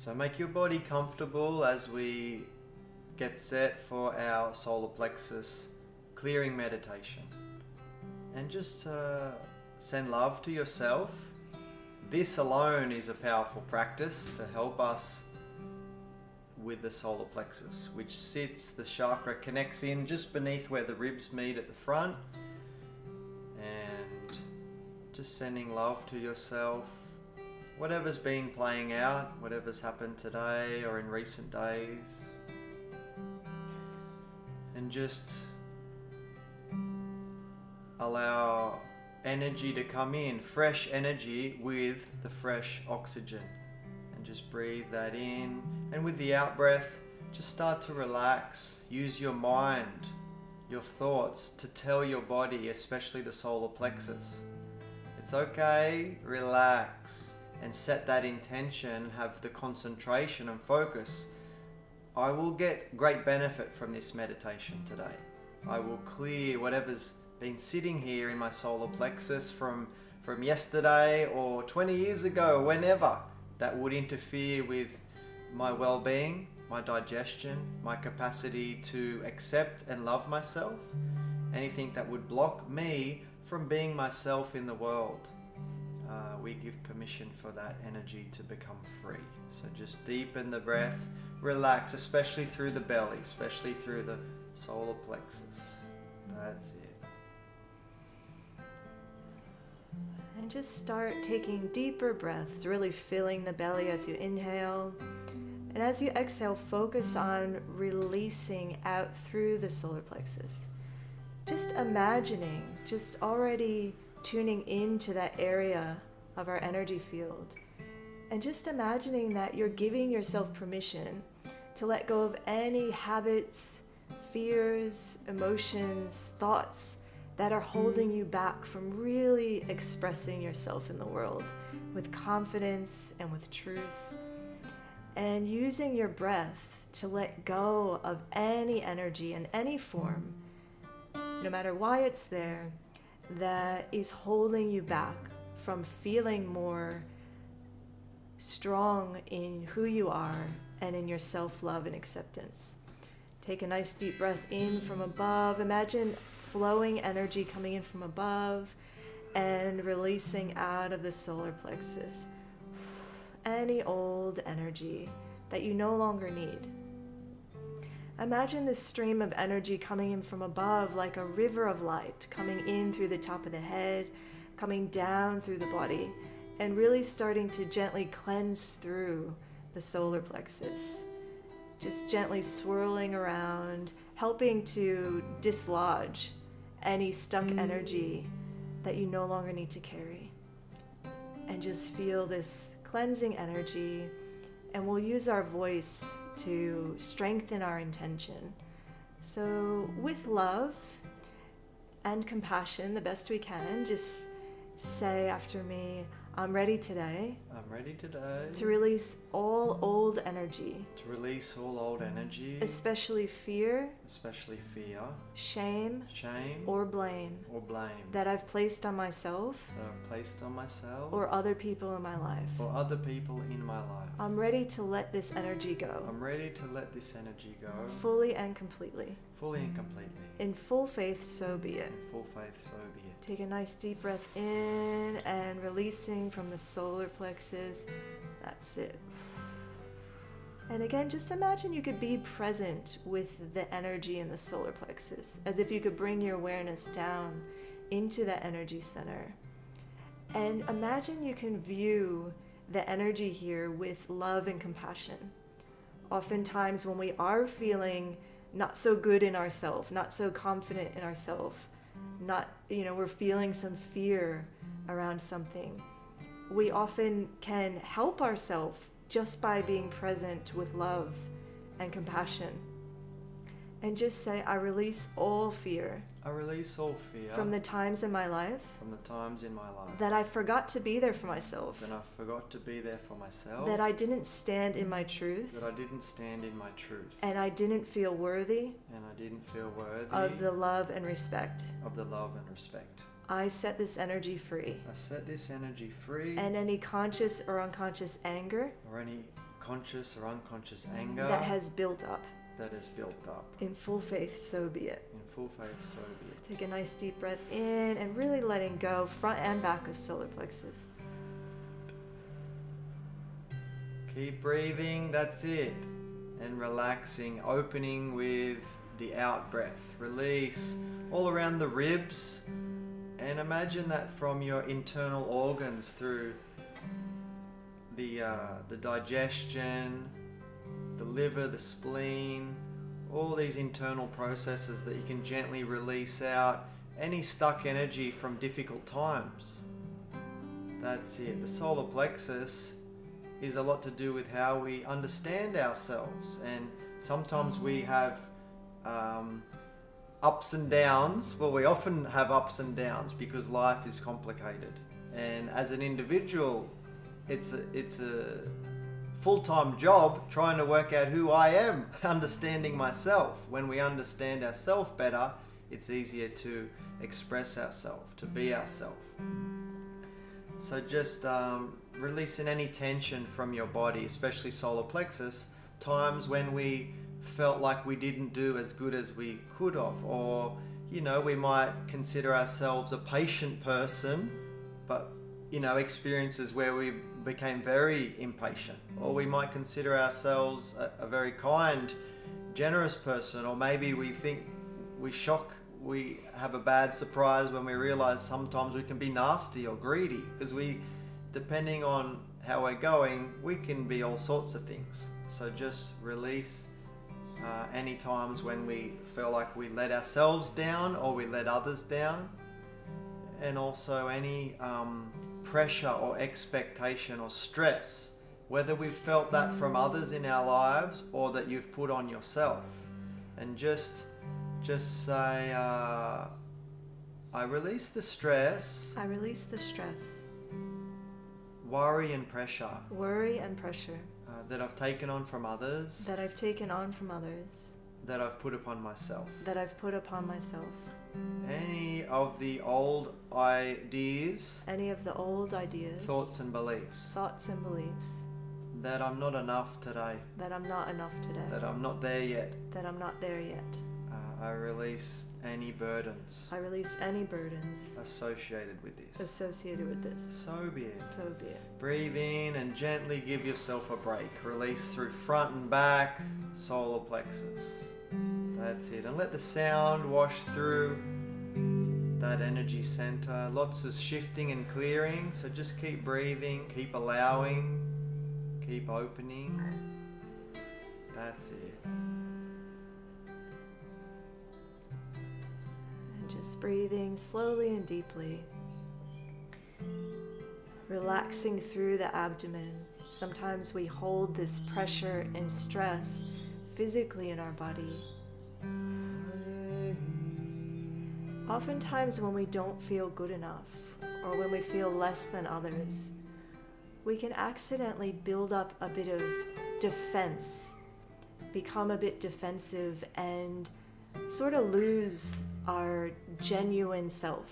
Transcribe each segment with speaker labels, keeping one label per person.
Speaker 1: So make your body comfortable as we get set for our solar plexus clearing meditation. And just send love to yourself. This alone is a powerful practice to help us with the solar plexus, which sits, the chakra connects in just beneath where the ribs meet at the front. And just sending love to yourself. Whatever's been playing out, whatever's happened today or in recent days. And just allow energy to come in, fresh energy with the fresh oxygen. And just breathe that in. And with the out breath, just start to relax. Use your mind, your thoughts to tell your body, especially the solar plexus, it's okay, relax. And set that intention, have the concentration and focus. I will get great benefit from this meditation today. I will clear whatever's been sitting here in my solar plexus from yesterday or 20 years ago, whenever, that would interfere with my well-being, my digestion, my capacity to accept and love myself. Anything that would block me from being myself in the world. We give permission for that energy to become free. So just deepen the breath, relax, especially through the belly, especially through the solar plexus. That's it.
Speaker 2: And just start taking deeper breaths, really filling the belly as you inhale. And as you exhale, focus on releasing out through the solar plexus. Just imagining, just already tuning into that area of our energy field, and just imagining that you're giving yourself permission to let go of any habits, fears, emotions, thoughts that are holding you back from really expressing yourself in the world with confidence and with truth, and using your breath to let go of any energy in any form, no matter why it's there, that is holding you back from feeling more strong in who you are and in your self-love and acceptance. Take a nice deep breath in from above. Imagine flowing energy coming in from above and releasing out of the solar plexus. Any old energy that you no longer need. Imagine this stream of energy coming in from above like a river of light, coming in through the top of the head, coming down through the body, and really starting to gently cleanse through the solar plexus. Just gently swirling around, helping to dislodge any stuck energy that you no longer need to carry. And just feel this cleansing energy, and we'll use our voice to strengthen our intention. So with love and compassion, the best we can, just say after me, I'm ready today.
Speaker 1: I'm ready today.
Speaker 2: To release all old energy.
Speaker 1: To release all old energy.
Speaker 2: Especially fear.
Speaker 1: Especially fear.
Speaker 2: Shame.
Speaker 1: Shame.
Speaker 2: Or blame.
Speaker 1: Or blame.
Speaker 2: That I've placed on myself.
Speaker 1: That I've placed on myself.
Speaker 2: Or other people in my life.
Speaker 1: Or other people in my life.
Speaker 2: I'm ready to let this energy go.
Speaker 1: I'm ready to let this energy go.
Speaker 2: Fully and completely.
Speaker 1: Fully and completely.
Speaker 2: In full faith, so be it.
Speaker 1: In full faith, so be it.
Speaker 2: Take a nice deep breath in and releasing from the solar plexus. That's it. And again, just imagine you could be present with the energy in the solar plexus, as if you could bring your awareness down into that energy center. And imagine you can view the energy here with love and compassion. Oftentimes when we are feeling not so good in ourselves, not so confident in ourselves, we're feeling some fear around something, we often can help ourselves just by being present with love and compassion. And just say, I release all fear.
Speaker 1: I release all fear.
Speaker 2: From the times in my life.
Speaker 1: From the times in my life.
Speaker 2: That I forgot to be there for myself.
Speaker 1: That I forgot to be there for myself.
Speaker 2: That I didn't stand in my truth.
Speaker 1: That I didn't stand in my truth.
Speaker 2: And I didn't feel worthy.
Speaker 1: And I didn't feel worthy.
Speaker 2: Of the love and respect.
Speaker 1: Of the love and respect.
Speaker 2: I set this energy free.
Speaker 1: I set this energy free.
Speaker 2: And any conscious or unconscious anger.
Speaker 1: Or any conscious or unconscious anger
Speaker 2: that has built up.
Speaker 1: In
Speaker 2: full faith, so be it.
Speaker 1: In full faith, so be it.
Speaker 2: Take a nice deep breath in and really letting go front and back of solar plexus.
Speaker 1: Keep breathing, that's it. And relaxing, opening with the out breath. Release all around the ribs. And imagine that from your internal organs through the digestion, the liver, the spleen, all these internal processes that you can gently release out any stuck energy from difficult times. That's it. The solar plexus is a lot to do with how we understand ourselves, and sometimes we have ups and downs. Well, we often have ups and downs because life is complicated, and as an individual it's a full-time job trying to work out who I am, understanding myself. When we understand ourselves better, it's easier to express ourselves, to be ourselves. So just releasing any tension from your body, especially solar plexus, times when we felt like we didn't do as good as we could have, or we might consider ourselves a patient person, but experiences where we became very impatient, or we might consider ourselves a very kind, generous person, or maybe we think we have a bad surprise when we realize sometimes we can be nasty or greedy, because depending on how we're going, we can be all sorts of things. So just release any times when we feel like we let ourselves down or we let others down, and also any pressure or expectation or stress, whether we've felt that from others in our lives or that you've put on yourself. And just say, I release the stress.
Speaker 2: I release the stress.
Speaker 1: Worry and pressure.
Speaker 2: Worry and pressure.
Speaker 1: That I've taken on from others.
Speaker 2: That I've taken on from others.
Speaker 1: That I've put upon myself.
Speaker 2: That I've put upon myself.
Speaker 1: Any of the old ideas.
Speaker 2: Any of the old ideas.
Speaker 1: Thoughts and beliefs.
Speaker 2: Thoughts and beliefs.
Speaker 1: That I'm not enough today.
Speaker 2: That I'm not enough today.
Speaker 1: That I'm not there yet.
Speaker 2: That I'm not there yet.
Speaker 1: I release any burdens.
Speaker 2: I release any burdens
Speaker 1: associated with this.
Speaker 2: Associated with this.
Speaker 1: So be it.
Speaker 2: So be it.
Speaker 1: Breathe in and gently give yourself a break. Release through front and back, solar plexus. That's it. And let the sound wash through that energy center. Lots of shifting and clearing. So just keep breathing, keep allowing, keep opening. That's it.
Speaker 2: Just breathing slowly and deeply, relaxing through the abdomen. Sometimes we hold this pressure and stress physically in our body. Oftentimes when we don't feel good enough, or when we feel less than others, we can accidentally build up a bit of defense, become a bit defensive, and sort of lose our genuine self.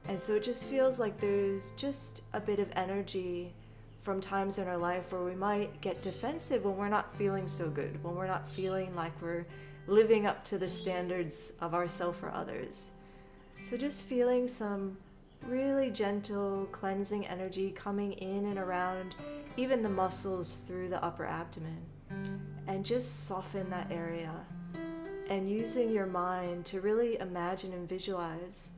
Speaker 2: And so it just feels like there's just a bit of energy from times in our life where we might get defensive when we're not feeling so good, when we're not feeling like we're living up to the standards of ourselves or others. So just feeling some really gentle cleansing energy coming in and around even the muscles through the upper abdomen, and just soften that area. And using your mind to really imagine and visualize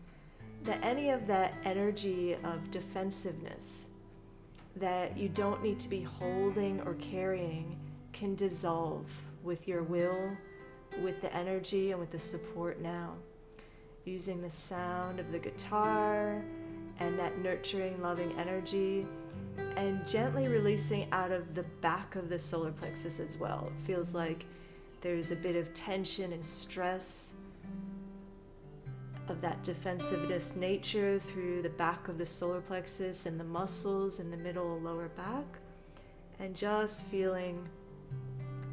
Speaker 2: that any of that energy of defensiveness that you don't need to be holding or carrying can dissolve with your will, with the energy, and with the support now. Using the sound of the guitar and that nurturing, loving energy, and gently releasing out of the back of the solar plexus as well. It feels like there's a bit of tension and stress of that defensiveness nature through the back of the solar plexus and the muscles in the middle lower back, and just feeling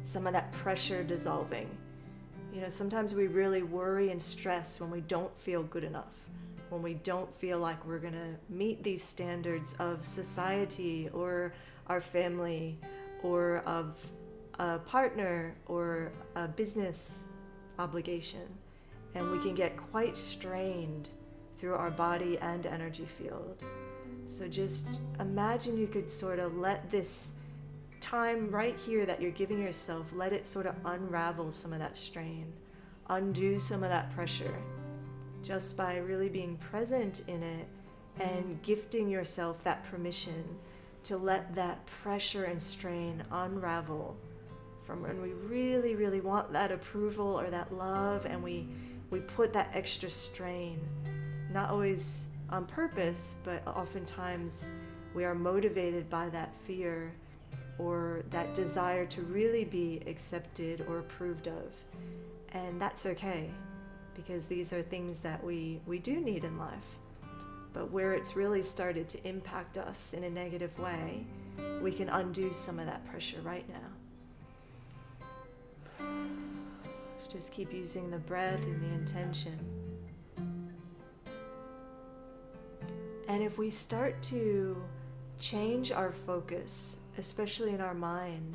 Speaker 2: some of that pressure dissolving. Sometimes we really worry and stress when we don't feel good enough, when we don't feel like we're gonna meet these standards of society or our family or of a partner or a business obligation. And we can get quite strained through our body and energy field. So just imagine you could sort of let this time right here that you're giving yourself, let it sort of unravel some of that strain, undo some of that pressure, just by really being present in it and gifting yourself that permission to let that pressure and strain unravel from when we really, really want that approval or that love, and we put that extra strain, not always on purpose, but oftentimes we are motivated by that fear or that desire to really be accepted or approved of. And that's okay, because these are things that we do need in life. But where it's really started to impact us in a negative way, we can undo some of that pressure right now. Just keep using the breath and the intention. And if we start to change our focus, especially in our mind,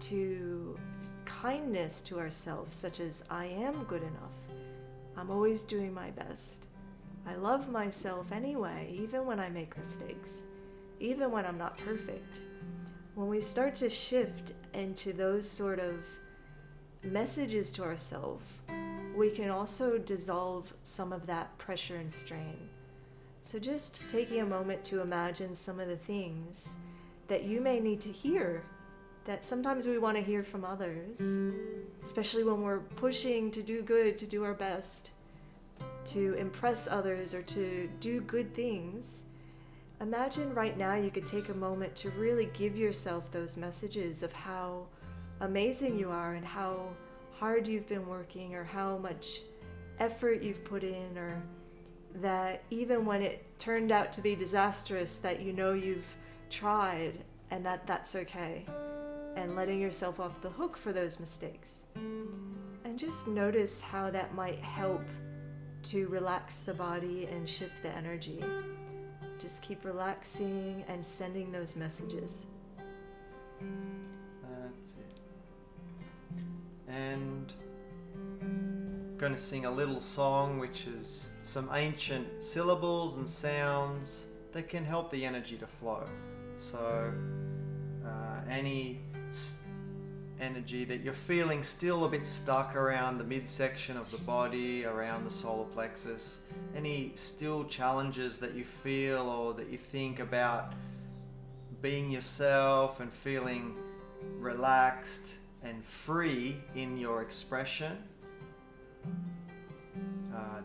Speaker 2: to kindness to ourselves, such as I am good enough, I'm always doing my best, I love myself anyway, even when I make mistakes, even when I'm not perfect. When we start to shift into those sort of messages to ourselves, we can also dissolve some of that pressure and strain. So just taking a moment to imagine some of the things that you may need to hear, that sometimes we want to hear from others, especially when we're pushing to do good, to do our best, to impress others or to do good things. Imagine right now you could take a moment to really give yourself those messages of how amazing you are and how hard you've been working, or how much effort you've put in, or that even when it turned out to be disastrous, that you know you've tried, and that's okay, and letting yourself off the hook for those mistakes. And just notice how that might help to relax the body and shift the energy. Just keep relaxing and sending those messages.
Speaker 1: That's it. And I'm going to sing a little song which is some ancient syllables and sounds that can help the energy to flow. So any energy that you're feeling still a bit stuck around the midsection of the body, around the solar plexus, any still challenges that you feel or that you think about being yourself and feeling relaxed and free in your expression,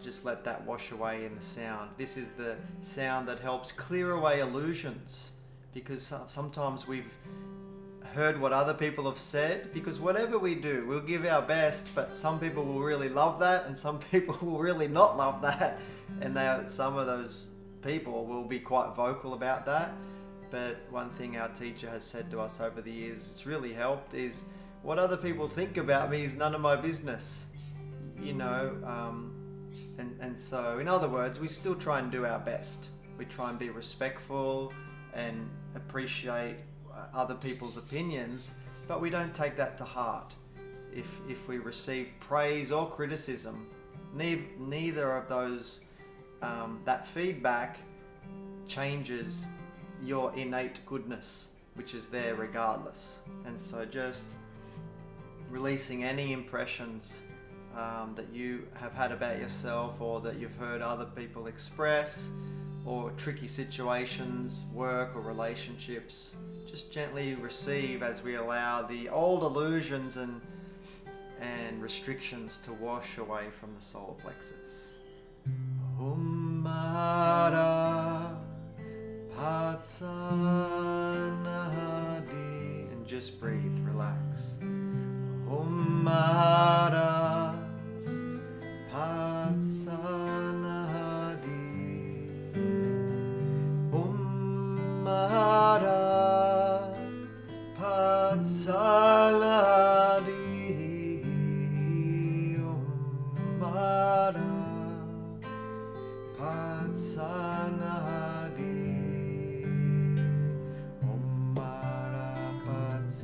Speaker 1: just let that wash away in the sound. This is the sound that helps clear away illusions, because sometimes we've heard what other people have said, because whatever we do, we'll give our best, but some people will really love that and some people will really not love that, and some of those people will be quite vocal about that. But one thing our teacher has said to us over the years, it's really helped, is what other people think about me is none of my business, you know. And so in other words, we still try and do our best. We try and be respectful and appreciate other people's opinions, but we don't take that to heart. If we receive praise or criticism, neither of those, that feedback changes your innate goodness, which is there regardless. And so just releasing any impressions that you have had about yourself, or that you've heard other people express, or tricky situations, work or relationships, just gently receive as we allow the old illusions and restrictions to wash away from the solar plexus. Om Mara Patsanadi, and just breathe, relax. Om Mara Patsanadi, Om Mara Patsanadi, Om Mara Patsanadi, Om Mara Patsanadi.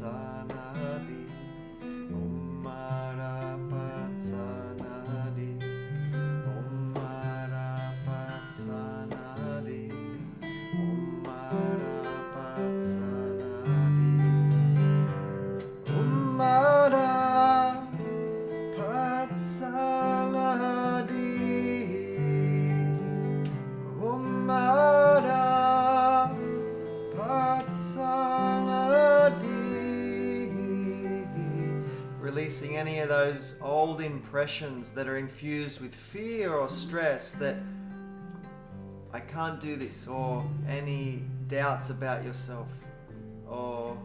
Speaker 1: releasing any of those old impressions that are infused with fear or stress that I can't do this, or any doubts about yourself, or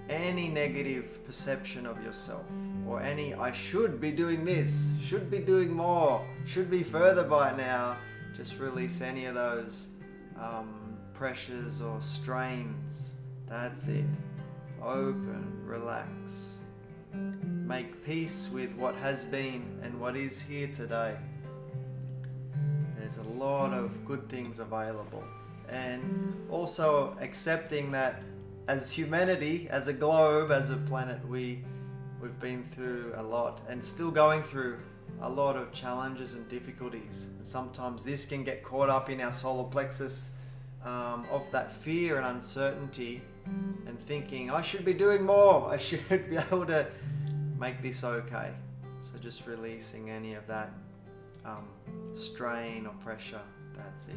Speaker 1: any negative perception of yourself, or any I should be doing this, should be doing more, should be further by now. Just release any of those pressures or strains. That's it. Open, relax. Make peace with what has been and what is here today. There's a lot of good things available. And also accepting that as humanity, as a globe, as a planet, we've been through a lot and still going through a lot of challenges and difficulties. And sometimes this can get caught up in our solar plexus of that fear and uncertainty, and thinking, I should be doing more, I should be able to make this okay. So just releasing any of that strain or pressure. That's it.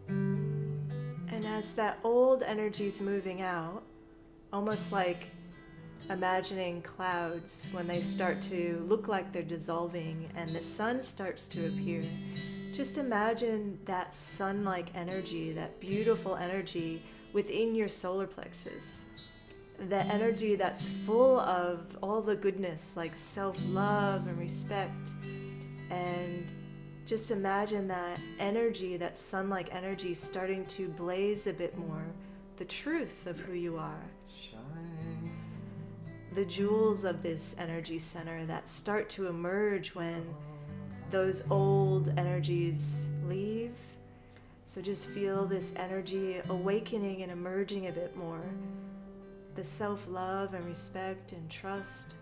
Speaker 2: And as that old energy is moving out, almost like imagining clouds when they start to look like they're dissolving and the sun starts to appear, just imagine that sun-like energy, that beautiful energy within your solar plexus. The energy that's full of all the goodness, like self-love and respect. And just imagine that energy, that sun-like energy, starting to blaze a bit more, the truth of who you are.
Speaker 1: Shine.
Speaker 2: The jewels of this energy center that start to emerge when those old energies leave. So just feel this energy awakening and emerging a bit more. The self-love and respect and trust.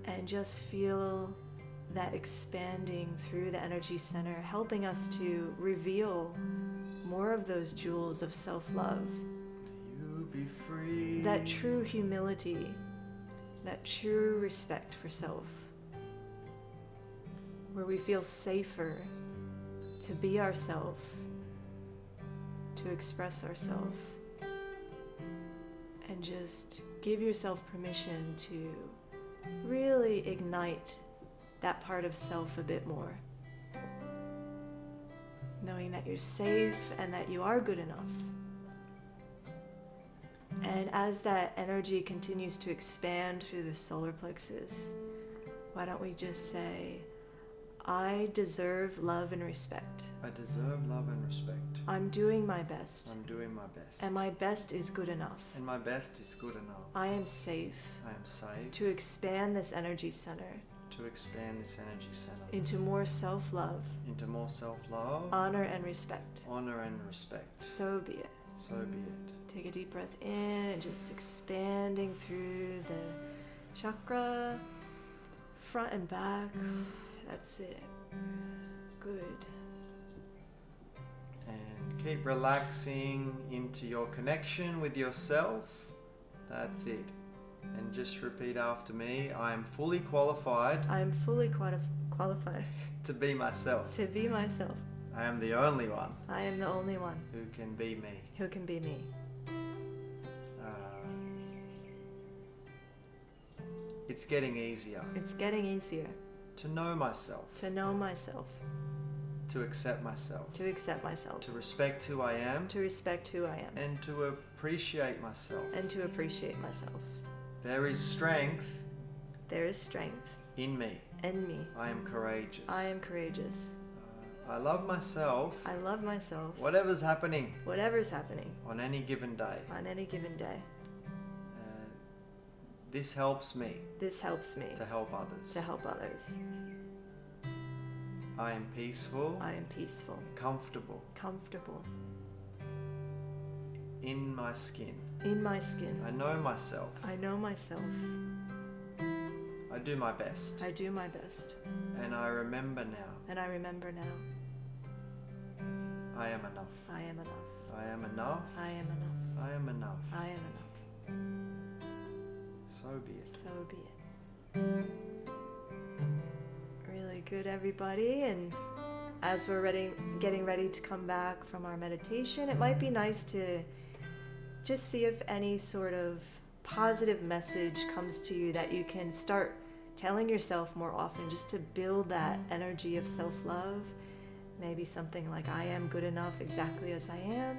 Speaker 2: And just feel that expanding through the energy center, helping us to reveal more of those jewels of self-love.
Speaker 1: You be free.
Speaker 2: That true humility, that true respect for self, where we feel safer to be ourselves, to express ourselves, and just give yourself permission to really ignite that part of self a bit more. Knowing that you're safe and that you are good enough. And as that energy continues to expand through the solar plexus, why don't we just say, I deserve love and respect.
Speaker 1: I deserve love and respect.
Speaker 2: I'm doing my best.
Speaker 1: I'm doing my best.
Speaker 2: And my best is good enough.
Speaker 1: And my best is good enough.
Speaker 2: I am safe.
Speaker 1: I am safe.
Speaker 2: To expand this energy center.
Speaker 1: To expand this energy center.
Speaker 2: Into more self-love.
Speaker 1: Into more self-love.
Speaker 2: Honor and respect.
Speaker 1: Honor and respect.
Speaker 2: So be it.
Speaker 1: So be it.
Speaker 2: Take a deep breath in and just expanding through the chakra, front and back. That's it. Good.
Speaker 1: And keep relaxing into your connection with yourself. That's it. And just repeat after me. I am fully qualified.
Speaker 2: I am fully qualified.
Speaker 1: To be myself.
Speaker 2: To be myself.
Speaker 1: I am the only one.
Speaker 2: I am the only one.
Speaker 1: Who can be me.
Speaker 2: Who can be me.
Speaker 1: It's getting easier.
Speaker 2: It's getting easier.
Speaker 1: To know myself.
Speaker 2: To know myself.
Speaker 1: To accept myself.
Speaker 2: To accept myself.
Speaker 1: To respect who I am.
Speaker 2: To respect who I am.
Speaker 1: And to appreciate myself.
Speaker 2: And to appreciate myself.
Speaker 1: There is strength.
Speaker 2: There is strength.
Speaker 1: In me.
Speaker 2: In me.
Speaker 1: I am courageous.
Speaker 2: I am courageous.
Speaker 1: I love myself.
Speaker 2: I love myself.
Speaker 1: Whatever's happening.
Speaker 2: Whatever's happening.
Speaker 1: On any given day.
Speaker 2: On any given day.
Speaker 1: This helps me.
Speaker 2: This helps me.
Speaker 1: To help others.
Speaker 2: To help others.
Speaker 1: I am peaceful.
Speaker 2: I am peaceful.
Speaker 1: Comfortable.
Speaker 2: Comfortable.
Speaker 1: In my skin.
Speaker 2: In my skin.
Speaker 1: I know myself.
Speaker 2: I know myself.
Speaker 1: I do my best.
Speaker 2: I do my best.
Speaker 1: And I remember now.
Speaker 2: And I remember now.
Speaker 1: I am enough.
Speaker 2: I am enough.
Speaker 1: I am enough.
Speaker 2: I am enough.
Speaker 1: I am enough.
Speaker 2: I am enough.
Speaker 1: So be it.
Speaker 2: So be it. Really good, everybody. And as we're getting ready to come back from our meditation, it might be nice to just see if any sort of positive message comes to you that you can start telling yourself more often, just to build that energy of self-love. Maybe something like, I am good enough exactly as I am.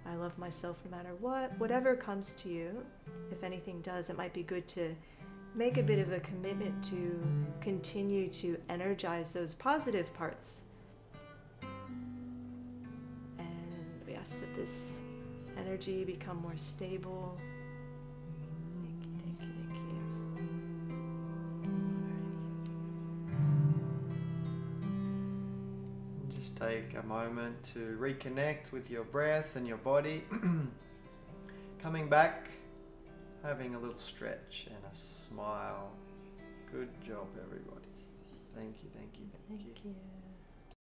Speaker 2: I love myself no matter what. Whatever comes to you, if anything does, it might be good to make a bit of a commitment to continue to energize those positive parts. And we ask that this energy become more stable. Thank you, thank you, thank you.
Speaker 1: Just take a moment to reconnect with your breath and your body. Coming back, having a little stretch and a smile. Good job, everybody. Thank you, thank you, thank you.
Speaker 2: Thank you.